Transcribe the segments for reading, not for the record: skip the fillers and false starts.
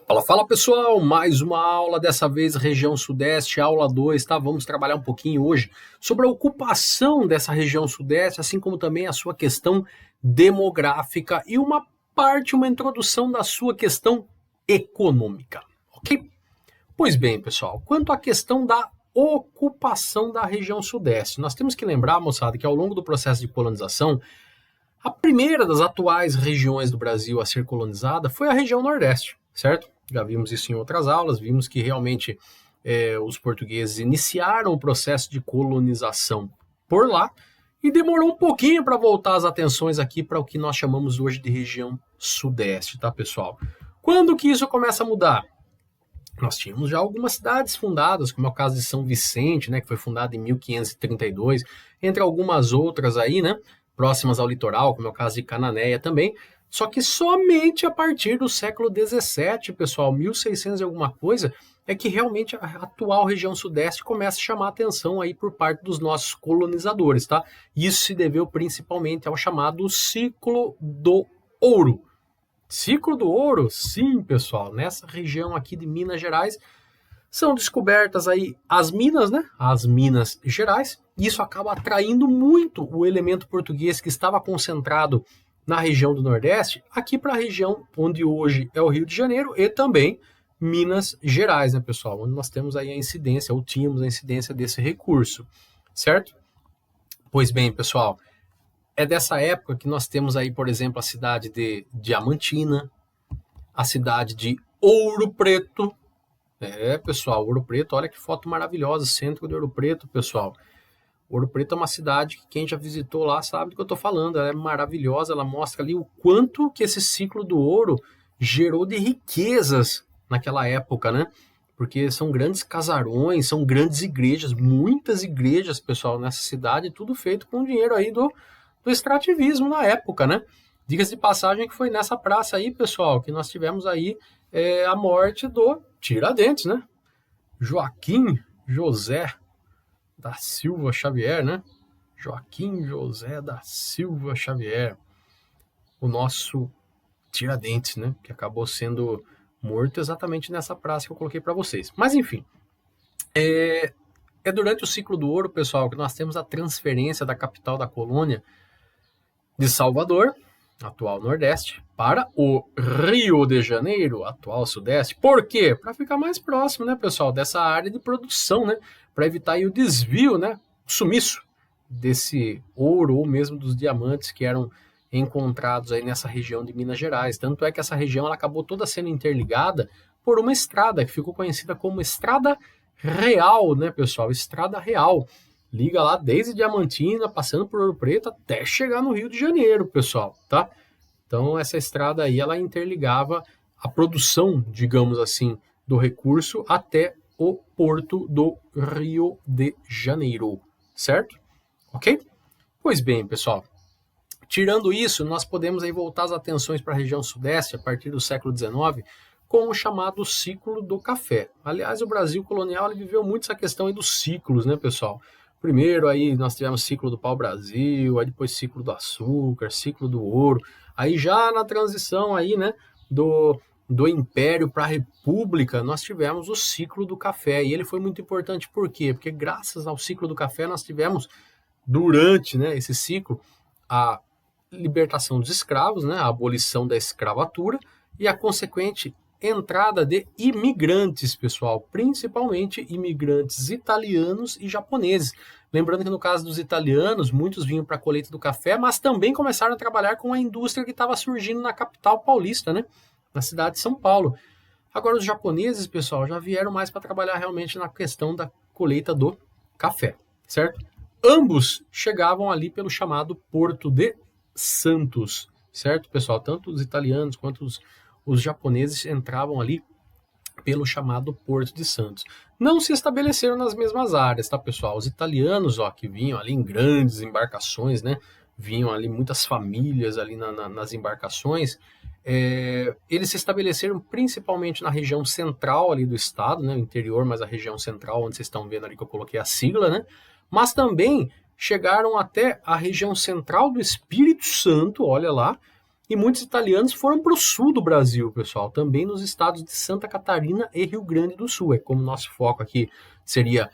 Fala, fala pessoal, mais uma aula, dessa vez região sudeste, aula 2, tá? Vamos trabalhar um pouquinho hoje sobre a ocupação dessa região sudeste, assim como também a sua questão demográfica e uma introdução da sua questão econômica, ok? Pois bem, pessoal, quanto à questão da ocupação da região sudeste, nós temos que lembrar, moçada, que ao longo do processo de colonização, a primeira das atuais regiões do Brasil a ser colonizada foi a região nordeste, certo? Já vimos isso em outras aulas, vimos que realmente os portugueses iniciaram o processo de colonização por lá e demorou um pouquinho para voltar as atenções aqui para o que nós chamamos hoje de região sudeste, tá, pessoal? Quando que isso começa a mudar? Nós tínhamos já algumas cidades fundadas, como é o caso de São Vicente, né, que foi fundada em 1532, entre algumas outras aí, né, próximas ao litoral, como é o caso de Cananéia também, só que somente a partir do século XVII, pessoal, 1600 e alguma coisa, é que realmente a atual região sudeste começa a chamar a atenção aí por parte dos nossos colonizadores, tá? Isso se deveu principalmente ao chamado ciclo do ouro. Ciclo do ouro? Sim, pessoal, nessa região aqui de Minas Gerais, são descobertas aí as minas, né? As Minas Gerais. Isso acaba atraindo muito o elemento português que estava concentrado na região do Nordeste, aqui para a região onde hoje é o Rio de Janeiro e também Minas Gerais, né, pessoal? Onde nós temos aí a incidência, ou tínhamos a incidência desse recurso, certo? Pois bem, pessoal, é dessa época que nós temos aí, por exemplo, a cidade de Diamantina, a cidade de Ouro Preto. Pessoal, Ouro Preto, olha que foto maravilhosa, centro de Ouro Preto, pessoal. Ouro Preto é uma cidade que quem já visitou lá sabe do que eu estou falando, ela é maravilhosa, ela mostra ali o quanto que esse ciclo do ouro gerou de riquezas naquela época, né? Porque são grandes casarões, são grandes igrejas, muitas igrejas, pessoal, nessa cidade, tudo feito com dinheiro aí do extrativismo na época, né? Diga-se de passagem que foi nessa praça aí, pessoal, que nós tivemos aí a morte do Tiradentes, né? Joaquim José da Silva Xavier, né? Joaquim José da Silva Xavier, o nosso Tiradentes, né? Que acabou sendo morto exatamente nessa praça que eu coloquei para vocês. Mas enfim, é durante o ciclo do ouro, pessoal, que nós temos a transferência da capital da colônia de Salvador, atual Nordeste, para o Rio de Janeiro, atual Sudeste. Por quê? Para ficar mais próximo, né, pessoal, dessa área de produção, né? Para evitar aí o desvio, né? O sumiço desse ouro ou mesmo dos diamantes que eram encontrados aí nessa região de Minas Gerais. Tanto é que essa região ela acabou toda sendo interligada por uma estrada que ficou conhecida como Estrada Real, né, pessoal? Estrada Real. Liga lá desde Diamantina, passando por Ouro Preto, até chegar no Rio de Janeiro, pessoal, tá? Então, essa estrada aí, ela interligava a produção, digamos assim, do recurso até o porto do Rio de Janeiro, certo? Ok? Pois bem, pessoal, tirando isso, nós podemos aí voltar as atenções para a região sudeste, a partir do século XIX, com o chamado ciclo do café. Aliás, o Brasil colonial ele viveu muito essa questão aí dos ciclos, né, pessoal? Primeiro aí nós tivemos ciclo do pau-brasil, aí depois ciclo do açúcar, ciclo do ouro. Aí já na transição aí, né, do Império para a República, nós tivemos o ciclo do café. E ele foi muito importante por quê? Porque graças ao ciclo do café nós tivemos, durante, né, esse ciclo, a libertação dos escravos, né, a abolição da escravatura e a consequente entrada de imigrantes, pessoal, principalmente imigrantes italianos e japoneses. Lembrando que no caso dos italianos, muitos vinham para a colheita do café, mas também começaram a trabalhar com a indústria que estava surgindo na capital paulista, né? Na cidade de São Paulo. Agora os japoneses, pessoal, já vieram mais para trabalhar realmente na questão da colheita do café, certo? Ambos chegavam ali pelo chamado Porto de Santos, certo, pessoal? Tanto os italianos quanto os japoneses entravam ali pelo chamado Porto de Santos. Não se estabeleceram nas mesmas áreas, tá, pessoal? Os italianos, ó, que vinham ali em grandes embarcações, né? Vinham ali muitas famílias ali nas embarcações. Eles se estabeleceram principalmente na região central ali do estado, né? O interior, mas a região central, onde vocês estão vendo ali que eu coloquei a sigla, né? Mas também chegaram até a região central do Espírito Santo, olha lá, E muitos italianos foram para o sul do Brasil, pessoal, também nos estados de Santa Catarina e Rio Grande do Sul. É como nosso foco aqui seria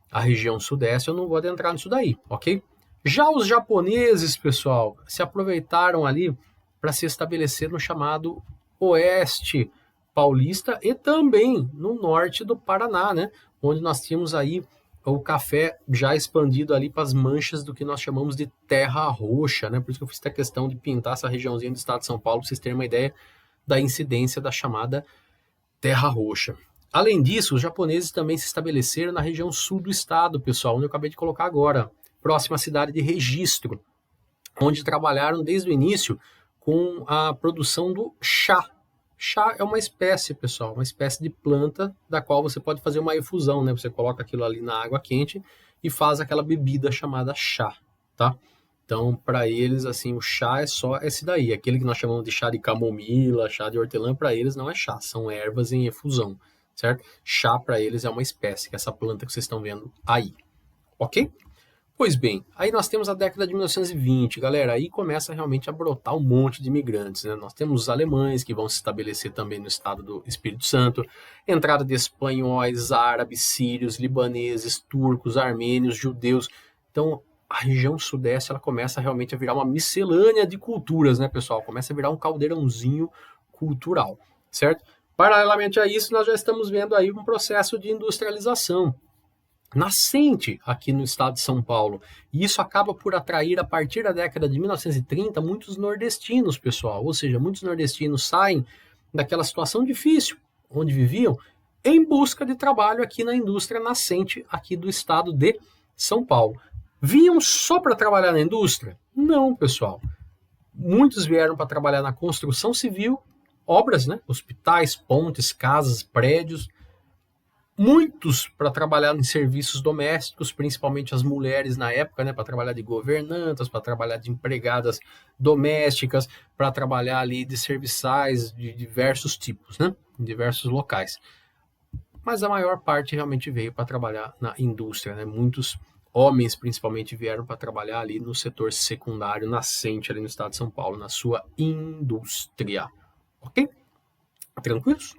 a região sudeste, eu não vou adentrar nisso daí, ok? Já os japoneses, pessoal, se aproveitaram ali para se estabelecer no chamado oeste paulista e também no norte do Paraná, né? Onde nós tínhamos aí o café já expandido ali para as manchas do que nós chamamos de terra roxa, né? Por isso que eu fiz a questão de pintar essa regiãozinha do estado de São Paulo, para vocês terem uma ideia da incidência da chamada terra roxa. Além disso, os japoneses também se estabeleceram na região sul do estado, pessoal, onde eu acabei de colocar agora, próxima à cidade de Registro, onde trabalharam desde o início com a produção do chá. Chá é uma espécie, pessoal, uma espécie de planta da qual você pode fazer uma efusão, né? Você coloca aquilo ali na água quente e faz aquela bebida chamada chá, tá? Então, para eles, assim, o chá é só esse daí. Aquele que nós chamamos de chá de camomila, chá de hortelã, para eles não é chá, são ervas em efusão, certo? Chá para eles é uma espécie, que é essa planta que vocês estão vendo aí, ok? Pois bem, aí nós temos a década de 1920, galera, aí começa realmente a brotar um monte de imigrantes, né? Nós temos os alemães que vão se estabelecer também no estado do Espírito Santo, entrada de espanhóis, árabes, sírios, libaneses, turcos, armênios, judeus. Então, a região sudeste ela começa realmente a virar uma miscelânea de culturas, né, pessoal? Começa a virar um caldeirãozinho cultural, certo? Paralelamente a isso, nós já estamos vendo aí um processo de industrialização nascente aqui no estado de São Paulo. E isso acaba por atrair, a partir da década de 1930, muitos nordestinos, pessoal. Ou seja, muitos nordestinos saem daquela situação difícil onde viviam em busca de trabalho aqui na indústria nascente aqui do estado de São Paulo. Vinham só para trabalhar na indústria? Não, pessoal. Muitos vieram para trabalhar na construção civil, obras, né? Hospitais, pontes, casas, prédios. Muitos para trabalhar em serviços domésticos, principalmente as mulheres na época, né, para trabalhar de governantas, para trabalhar de empregadas domésticas, para trabalhar ali de serviçais de diversos tipos, né, em diversos locais. Mas a maior parte realmente veio para trabalhar na indústria, né? Muitos homens principalmente vieram para trabalhar ali no setor secundário nascente ali no estado de São Paulo, na sua indústria. Ok? Tranquilos?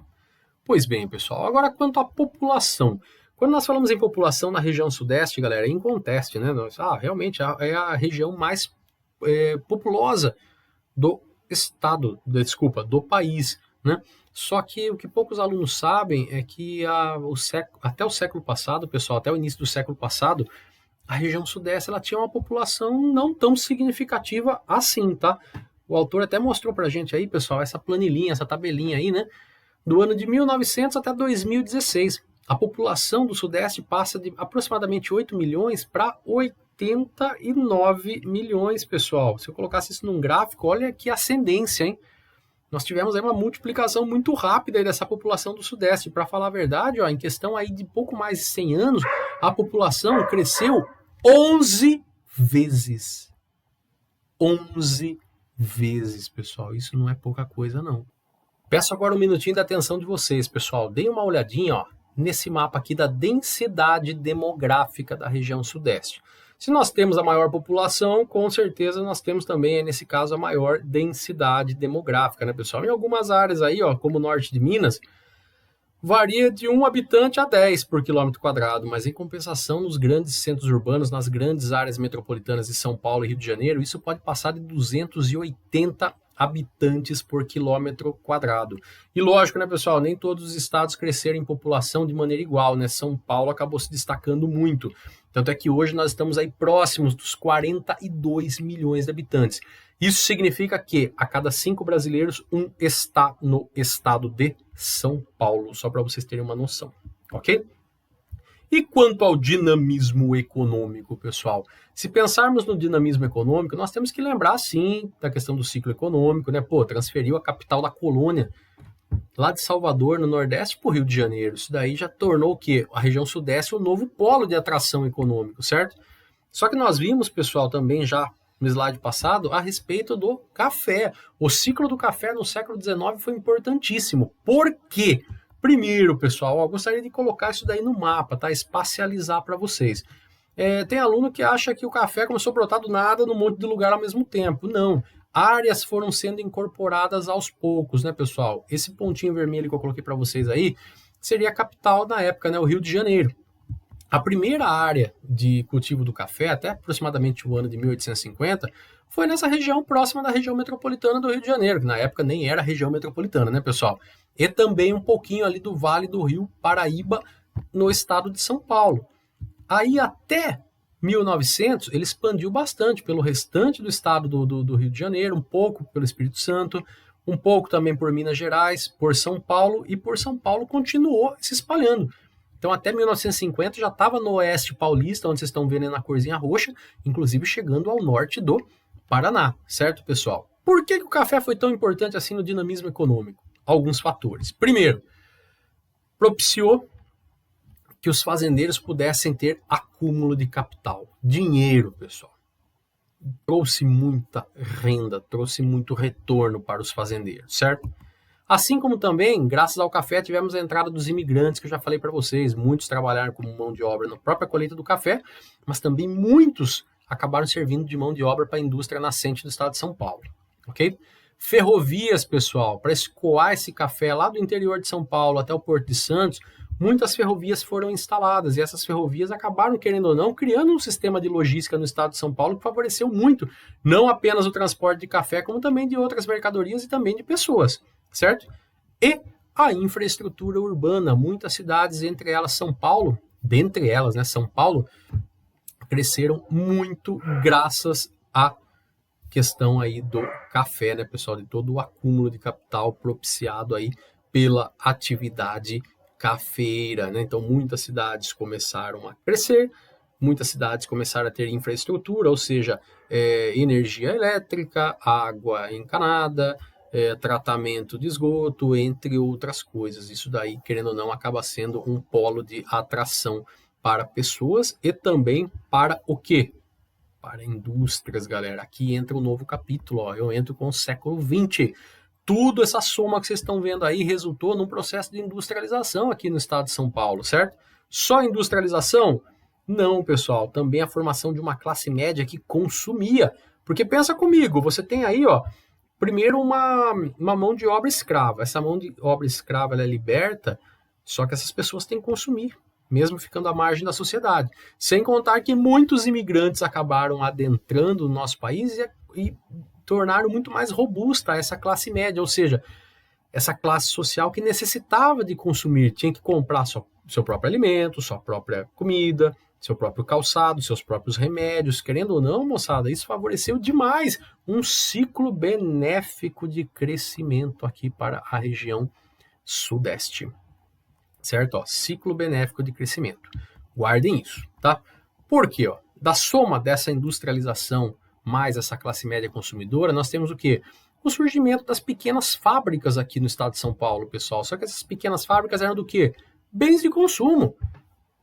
Pois bem, pessoal, agora quanto à população. Quando nós falamos em população na região sudeste, galera, é inconteste, né? Realmente é a região mais populosa do estado, do país, né? Só que o que poucos alunos sabem é que até o século passado, pessoal, até o início do século passado, a região sudeste ela tinha uma população não tão significativa assim, tá? O autor até mostrou pra gente aí, pessoal, essa planilhinha, essa tabelinha aí, né? Do ano de 1900 até 2016. A população do Sudeste passa de aproximadamente 8 milhões para 89 milhões, pessoal. Se eu colocasse isso num gráfico, olha que ascendência, hein? Nós tivemos aí uma multiplicação muito rápida aí dessa população do Sudeste. Para falar a verdade, ó, em questão aí de pouco mais de 100 anos, a população cresceu 11 vezes. 11 vezes, pessoal. Isso não é pouca coisa, não. Peço agora um minutinho da atenção de vocês, pessoal. Deem uma olhadinha, ó, nesse mapa aqui da densidade demográfica da região sudeste. Se nós temos a maior população, com certeza nós temos também, nesse caso, a maior densidade demográfica, né, pessoal? Em algumas áreas aí, ó, como o norte de Minas, varia de 1 habitante a 10 por quilômetro quadrado, mas em compensação, nos grandes centros urbanos, nas grandes áreas metropolitanas de São Paulo e Rio de Janeiro, isso pode passar de 280 habitantes por quilômetro quadrado. E lógico, né, pessoal, nem todos os estados cresceram em população de maneira igual, né? São Paulo acabou se destacando muito. Tanto é que hoje nós estamos aí próximos dos 42 milhões de habitantes. Isso significa que a cada 5 brasileiros, um está no estado de São Paulo, só para vocês terem uma noção, ok? E quanto ao dinamismo econômico, pessoal? Se pensarmos no dinamismo econômico, nós temos que lembrar, sim, da questão do ciclo econômico, né? Pô, transferiu a capital da colônia lá de Salvador, no Nordeste, para o Rio de Janeiro. Isso daí já tornou o quê? A região Sudeste o novo polo de atração econômico, certo? Só que nós vimos, pessoal, também já no slide passado, a respeito do café. O ciclo do café no século XIX foi importantíssimo. Por quê? Primeiro, pessoal, eu gostaria de colocar isso daí no mapa, tá? Espacializar para vocês. Tem aluno que acha que o café começou a brotar do nada num monte de lugar ao mesmo tempo. Não. áreas foram sendo incorporadas aos poucos, né, pessoal? Esse pontinho vermelho que eu coloquei para vocês aí seria a capital na época, né, o Rio de Janeiro. A primeira área de cultivo do café, até aproximadamente o ano de 1850, foi nessa região próxima da região metropolitana do Rio de Janeiro, que na época nem era região metropolitana, né, pessoal? E também um pouquinho ali do Vale do Rio Paraíba, no estado de São Paulo. Aí até 1900, ele expandiu bastante pelo restante do estado do Rio de Janeiro, um pouco pelo Espírito Santo, um pouco também por Minas Gerais, por São Paulo, e por São Paulo continuou se espalhando. Então, até 1950 já estava no oeste paulista, onde vocês estão vendo na corzinha roxa, inclusive chegando ao norte do Paraná, certo, pessoal? Por que o café foi tão importante assim no dinamismo econômico? Alguns fatores. Primeiro, propiciou que os fazendeiros pudessem ter acúmulo de capital, dinheiro, pessoal. Trouxe muita renda, trouxe muito retorno para os fazendeiros, certo? Assim como também, graças ao café, tivemos a entrada dos imigrantes, que eu já falei para vocês. Muitos trabalharam como mão de obra na própria colheita do café, mas também muitos acabaram servindo de mão de obra para a indústria nascente do estado de São Paulo, ok? Ferrovias, pessoal, para escoar esse café lá do interior de São Paulo até o Porto de Santos, muitas ferrovias foram instaladas e essas ferrovias acabaram, querendo ou não, criando um sistema de logística no estado de São Paulo que favoreceu muito, não apenas o transporte de café, como também de outras mercadorias e também de pessoas, certo? E a infraestrutura urbana, muitas cidades, entre elas São Paulo, dentre elas, né, São Paulo, cresceram muito graças à questão aí do café, né, pessoal, de todo o acúmulo de capital propiciado aí pela atividade cafeira, né? Então muitas cidades começaram a crescer, muitas cidades começaram a ter infraestrutura, ou seja, energia elétrica, água encanada, tratamento de esgoto, entre outras coisas. Isso daí, querendo ou não, acaba sendo um polo de atração para pessoas e também para o quê? Para indústrias, galera. Aqui entra um novo capítulo, ó. Eu entro com o século XX. Tudo essa soma que vocês estão vendo aí resultou num processo de industrialização aqui no estado de São Paulo, certo? Só industrialização? Não, pessoal. Também a formação de uma classe média que consumia. Porque pensa comigo, você tem aí, ó, primeiro uma mão de obra escrava. Essa mão de obra escrava ela é liberta, só que essas pessoas têm que consumir, mesmo ficando à margem da sociedade. Sem contar que muitos imigrantes acabaram adentrando no nosso país e tornaram muito mais robusta essa classe média, ou seja, essa classe social que necessitava de consumir, tinha que comprar seu próprio alimento, sua própria comida, seu próprio calçado, seus próprios remédios. Querendo ou não, moçada, isso favoreceu demais um ciclo benéfico de crescimento aqui para a região sudeste. Certo? Ó, ciclo benéfico de crescimento. Guardem isso, tá? Por quê? Ó, da soma dessa industrialização mais essa classe média consumidora, nós temos o quê? O surgimento das pequenas fábricas aqui no estado de São Paulo, pessoal. Só que essas pequenas fábricas eram do quê? Bens de consumo.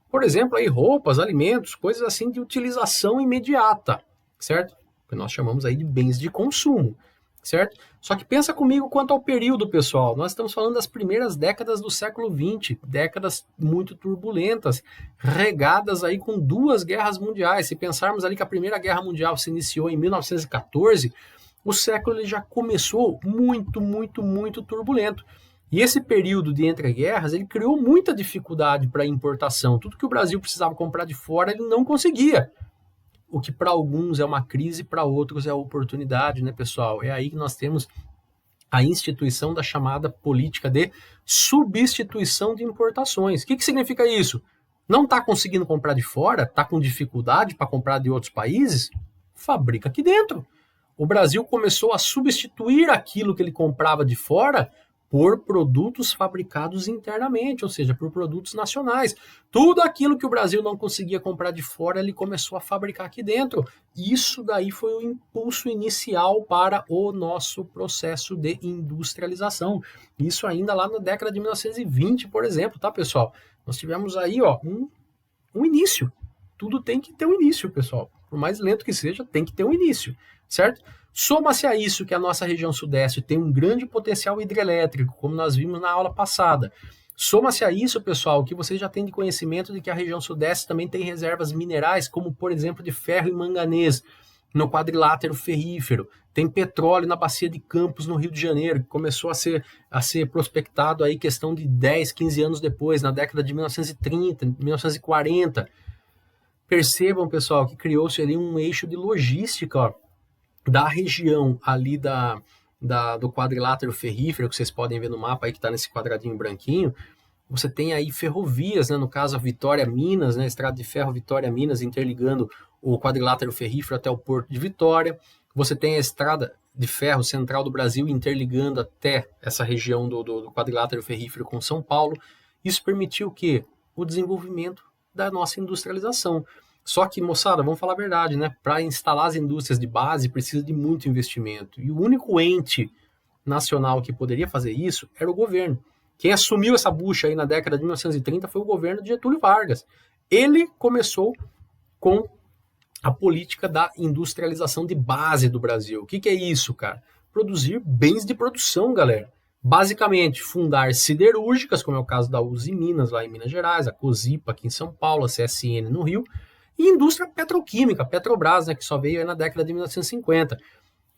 Por exemplo, aí roupas, alimentos, coisas assim de utilização imediata, certo? Que nós chamamos aí de bens de consumo, certo? Só que pensa comigo quanto ao período, pessoal. Nós estamos falando das primeiras décadas do século XX, décadas muito turbulentas, regadas aí com 2 guerras mundiais. Se pensarmos ali que a Primeira Guerra Mundial se iniciou em 1914, o século ele já começou muito turbulento. E esse período de entreguerras, ele criou muita dificuldade para a importação. Tudo que o Brasil precisava comprar de fora, ele não conseguia. O que para alguns é uma crise, para outros é oportunidade, né, pessoal? É aí que nós temos a instituição da chamada política de substituição de importações. O que significa isso? Não está conseguindo comprar de fora? Está com dificuldade para comprar de outros países? Fabrica aqui dentro. O Brasil começou a substituir aquilo que ele comprava de fora por produtos fabricados internamente, ou seja, por produtos nacionais. Tudo aquilo que o Brasil não conseguia comprar de fora, ele começou a fabricar aqui dentro. Isso daí foi o impulso inicial para o nosso processo de industrialização. Isso ainda lá na década de 1920, por exemplo, tá, pessoal? Nós tivemos aí, ó, um início. Tudo tem que ter um início, pessoal. Por mais lento que seja, tem que ter um início, certo? Soma-se a isso que a nossa região sudeste tem um grande potencial hidrelétrico, como nós vimos na aula passada. Soma-se a isso, pessoal, que vocês já têm de conhecimento de que a região sudeste também tem reservas minerais, como, por exemplo, de ferro e manganês. no quadrilátero ferrífero, tem petróleo na bacia de Campos, no Rio de Janeiro, que começou a ser prospectado aí questão de 10, 15 anos depois, na década de 1930, 1940. Percebam, pessoal, que criou-se ali um eixo de logística, ó, da região ali do quadrilátero ferrífero, que vocês podem ver no mapa aí que está nesse quadradinho branquinho. Você tem aí ferrovias, né, no caso a Vitória Minas, né, estrada de ferro Vitória Minas, interligando o quadrilátero ferrífero até o Porto de Vitória. Você tem a estrada de ferro central do Brasil interligando até essa região do quadrilátero ferrífero com São Paulo. Isso permitiu o quê? O desenvolvimento da nossa industrialização. Só que, moçada, vamos falar a verdade, né? Para instalar as indústrias de base precisa de muito investimento. E o único ente nacional que poderia fazer isso era o governo. Quem assumiu essa bucha aí na década de 1930 foi o governo de Getúlio Vargas. Ele começou com a política da industrialização de base do Brasil. O que é isso, cara? Produzir bens de produção, galera. Basicamente, fundar siderúrgicas, como é o caso da Uzi Minas, lá em Minas Gerais, a Cosipa aqui em São Paulo, a CSN no Rio, e indústria petroquímica, Petrobras, né, que só veio aí na década de 1950.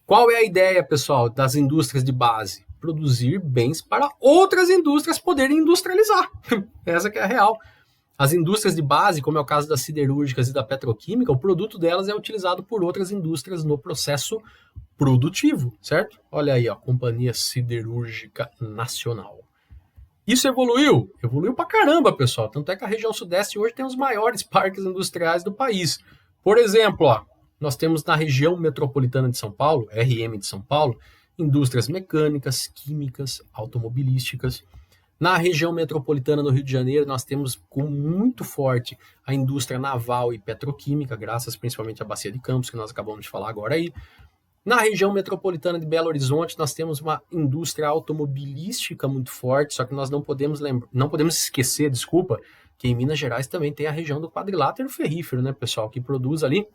Qual é a ideia, pessoal, das indústrias de base? Produzir bens para outras indústrias poderem industrializar. Essa que é a real. As indústrias de base, como é o caso das siderúrgicas e da petroquímica, o produto delas é utilizado por outras indústrias no processo produtivo, certo? Olha aí, ó, Companhia Siderúrgica Nacional. Isso evoluiu? Evoluiu pra caramba, pessoal. Tanto é que a região sudeste hoje tem os maiores parques industriais do país. Por exemplo, ó, nós temos na região metropolitana de São Paulo, RM de São Paulo, indústrias mecânicas, químicas, automobilísticas. Na região metropolitana do Rio de Janeiro, nós temos com muito forte a indústria naval e petroquímica, graças principalmente à Bacia de Campos, que nós acabamos de falar agora aí. Na região metropolitana de Belo Horizonte, nós temos uma indústria automobilística muito forte, só que nós não podemos esquecer, que em Minas Gerais também tem a região do quadrilátero ferrífero, né, pessoal, que produz ali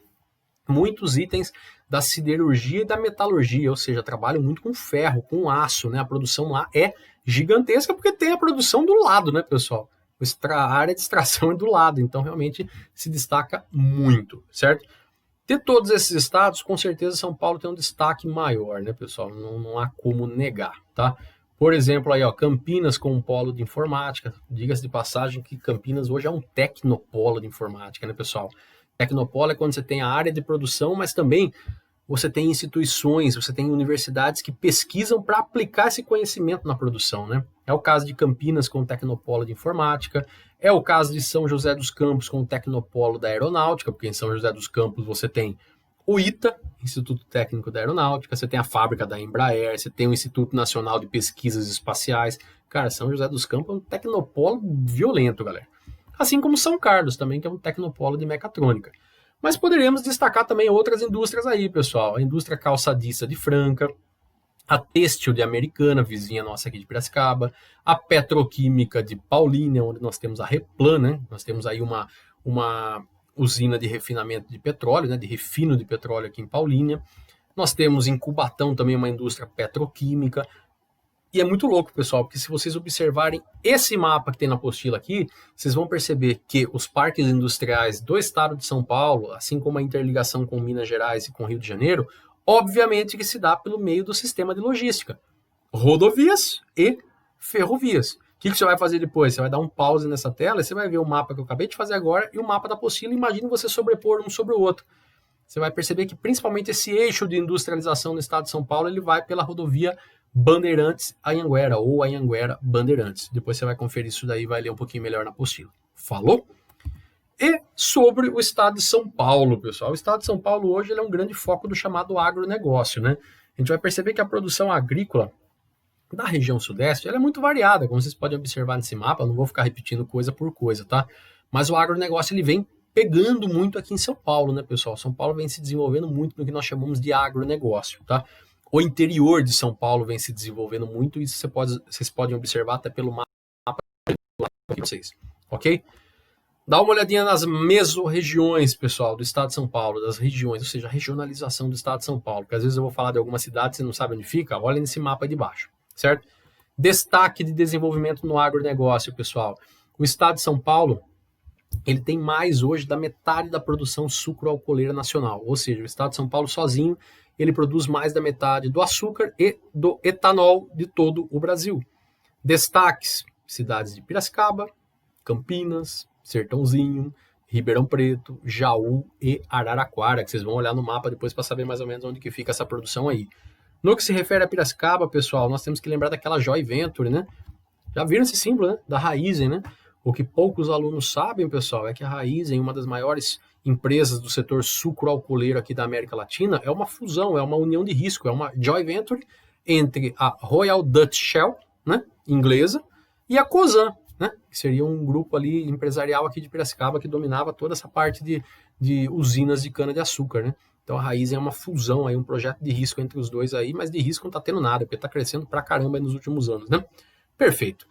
muitos itens da siderurgia e da metalurgia, ou seja, trabalham muito com ferro, com aço, né? A produção lá é gigantesca porque tem a produção do lado, né, pessoal? A área de extração é do lado, então realmente se destaca muito, certo? De todos esses estados, com certeza São Paulo tem um destaque maior, né, pessoal? Não há como negar, tá? Por exemplo, aí, ó, Campinas com um polo de informática. Diga-se de passagem que Campinas hoje é um tecnopolo de informática, né, pessoal? Tecnopolo é quando você tem a área de produção, mas também você tem instituições, você tem universidades que pesquisam para aplicar esse conhecimento na produção, né? É o caso de Campinas com o Tecnopolo de Informática, é o caso de São José dos Campos com o Tecnopolo da Aeronáutica, porque em São José dos Campos você tem o ITA, Instituto Técnico da Aeronáutica, você tem a fábrica da Embraer, você tem o Instituto Nacional de Pesquisas Espaciais. Cara, São José dos Campos é um tecnopolo violento, galera. Assim como São Carlos também, que é um tecnopolo de mecatrônica. Mas poderíamos destacar também outras indústrias aí, pessoal. A indústria calçadista de Franca, a têxtil de Americana, vizinha nossa aqui de Piracicaba, a petroquímica de Paulínia, onde nós temos a Replan, né? Nós temos aí uma usina de refinamento de petróleo, né? De refino de petróleo aqui em Paulínia. Nós temos em Cubatão também uma indústria petroquímica. E é muito louco, pessoal, porque se vocês observarem esse mapa que tem na apostila aqui, vocês vão perceber que os parques industriais do estado de São Paulo, assim como a interligação com Minas Gerais e com Rio de Janeiro, obviamente que se dá pelo meio do sistema de logística. Rodovias e ferrovias. O que você vai fazer depois? Você vai dar um pause nessa tela e você vai ver o mapa que eu acabei de fazer agora e o mapa da apostila. Imagine você sobrepor um sobre o outro. Você vai perceber que principalmente esse eixo de industrialização no estado de São Paulo, ele vai pela rodovia Bandeirantes-Anhanguera ou Anhanguera-Bandeirantes. Depois você vai conferir isso daí e vai ler um pouquinho melhor na apostila. Falou? E sobre o estado de São Paulo, pessoal. O estado de São Paulo hoje ele é um grande foco do chamado agronegócio, né? A gente vai perceber que a produção agrícola da região sudeste ela é muito variada, como vocês podem observar nesse mapa. Não vou ficar repetindo coisa por coisa, tá? Mas o agronegócio ele vem pegando muito aqui em São Paulo, né, pessoal? São Paulo vem se desenvolvendo muito no que nós chamamos de agronegócio, tá? O interior de São Paulo vem se desenvolvendo muito, isso vocês podem observar até pelo mapa de vocês, ok? Dá uma olhadinha nas mesorregiões, pessoal, do estado de São Paulo, das regiões, ou seja, a regionalização do estado de São Paulo, porque às vezes eu vou falar de alguma cidade, você não sabe onde fica, olha nesse mapa de baixo, certo? Destaque de desenvolvimento no agronegócio, pessoal. O estado de São Paulo, ele tem mais hoje da metade da produção sucroalcooleira nacional, ou seja, o estado de São Paulo sozinho, ele produz mais da metade do açúcar e do etanol de todo o Brasil. Destaques, cidades de Piracicaba, Campinas, Sertãozinho, Ribeirão Preto, Jaú e Araraquara, que vocês vão olhar no mapa depois para saber mais ou menos onde que fica essa produção aí. No que se refere a Piracicaba, pessoal, nós temos que lembrar daquela Joy Venture, né? Já viram esse símbolo, né? Da Raízen, né? O que poucos alunos sabem, pessoal, é que a Raízen, uma das maiores empresas do setor sucroalcooleiro aqui da América Latina, é uma fusão, é uma união de risco, é uma joint venture entre a Royal Dutch Shell, né, inglesa, e a Cosan, né, que seria um grupo ali empresarial aqui de Piracicaba que dominava toda essa parte de usinas de cana-de-açúcar, né. Então a Raízen é uma fusão, aí, um projeto de risco entre os dois aí, mas de risco não está tendo nada, porque está crescendo pra caramba nos últimos anos, né. Perfeito.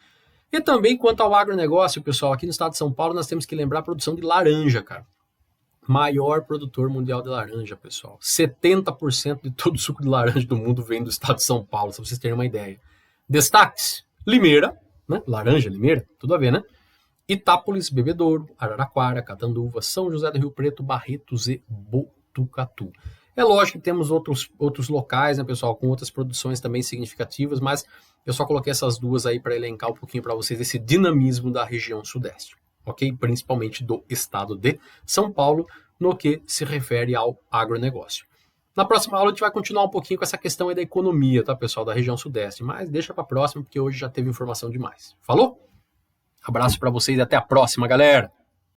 E também, quanto ao agronegócio, pessoal, aqui no estado de São Paulo, nós temos que lembrar a produção de laranja, cara. Maior produtor mundial de laranja, pessoal. 70% de todo o suco de laranja do mundo vem do estado de São Paulo, se vocês terem uma ideia. Destaques: Limeira, né? Laranja, Limeira, tudo a ver, né? Itápolis, Bebedouro, Araraquara, Catanduva, São José do Rio Preto, Barretos e Botucatu. É lógico que temos outros locais, né, pessoal, com outras produções também significativas, mas eu só coloquei essas duas aí para elencar um pouquinho para vocês esse dinamismo da região sudeste, ok? Principalmente do estado de São Paulo, no que se refere ao agronegócio. Na próxima aula a gente vai continuar um pouquinho com essa questão aí da economia, tá, pessoal, da região sudeste, mas deixa para a próxima, porque hoje já teve informação demais. Falou? Abraço para vocês e até a próxima, galera!